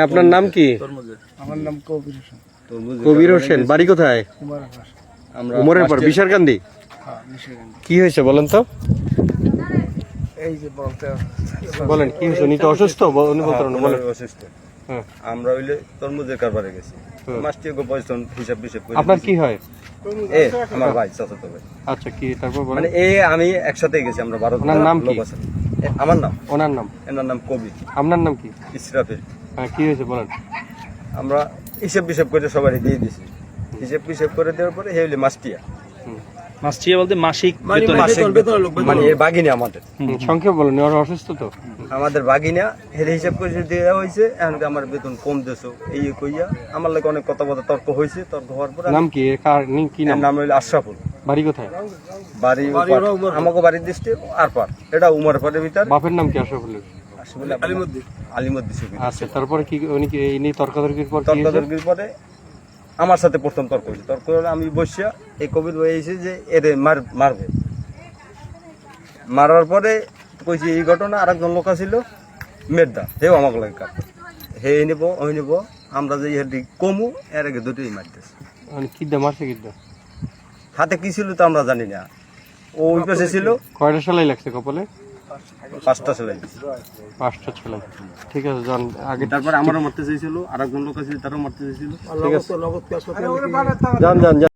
আপনার নাম কি? আমার নাম কবির হোসেন। কবির হোসেন, বাড়ি কোথায়? উমরের পর বিশারকান্দি। কি হয়েছে বলেন তো? এই যে বলতে বলেন কি হয়েছে? উনি তো অসুস্থ, উনি বলতে পারেন, বলেন। অসুস্থ। আমরা হইলে তরমুজের কারবারে গেছি, মাসটি পয়সা হিসাব করে। আপনার কি হয়? আমার ভাই, চাচাতো ভাই। আচ্ছা, কি তারপর বলেন। মানে আমি একসাথে গেছি, আমরা 12 ওনার নাম কি? আমার নাম, ওনার নাম, এনার নাম কবি। আপনার নাম কি? ইসরাফিল। হ্যাঁ, কি হয়েছে বলেন। আমরা হিসাব করে সবাই দিয়ে দিছি। হিসাব করে দেওয়ার পরে হইলে মাসটিয়া বলতে মাসিক মানে এর বাগিনা আমাদের। সংক্ষেপ বলেন, ওর অসুস্থ তো। আমাদের বাগিনা হেরে হিসাব করে দেওয়া হয়েছে। এখন আমার বেতন কম দেছো এই কইয়া আমার লাগে অনেক কথা তর্ক হয়েছে। তর্ক হওয়ার পরে নাম কি? কি নাম? নাম হইলো আশরাফুল। বাড়ি কোথায়? বাড়ি আমাকে বাড়ির দৃষ্টি আর পার, এটা উমর পাড়ের ভিতর। বাপের নাম কি আশরাফুলের? আলিমুদ্দিন। আচ্ছা, তারপরে কি উনি কি এই নিয়ে তর্কাতর্কির পর কি হয়েছে? তর্কাতর্কির পরে আমার সাথে প্রথম তর্ক হয়েছে। তর্ক হলে আমি বসিয়া এই কবির বই এসে যে এরে মারবে। মারার পরে কইছি এই ঘটনা। আর একজন লোক ছিল মেদা, হেও আমাকে লাগে কাট, হে নিব ওই নিব। আমরা যে হেডি কমু এর আগে দুটোই মারতেছে। মানে কি দা মারছে? কি দা হাতে কি ছিল তো আমরা জানি না। ও ওই পাশে ছিল। কয়টা সেলাই লাগছে কপালে? 5টা সেলাই। 5টা সেলাই। ঠিক আছে, যান আগে। তারপরে আমারও মারতে চাইছিল, আর একজন লোক আছে তারও মারতে চাইছিল। ঠিক আছে, যান যান যান।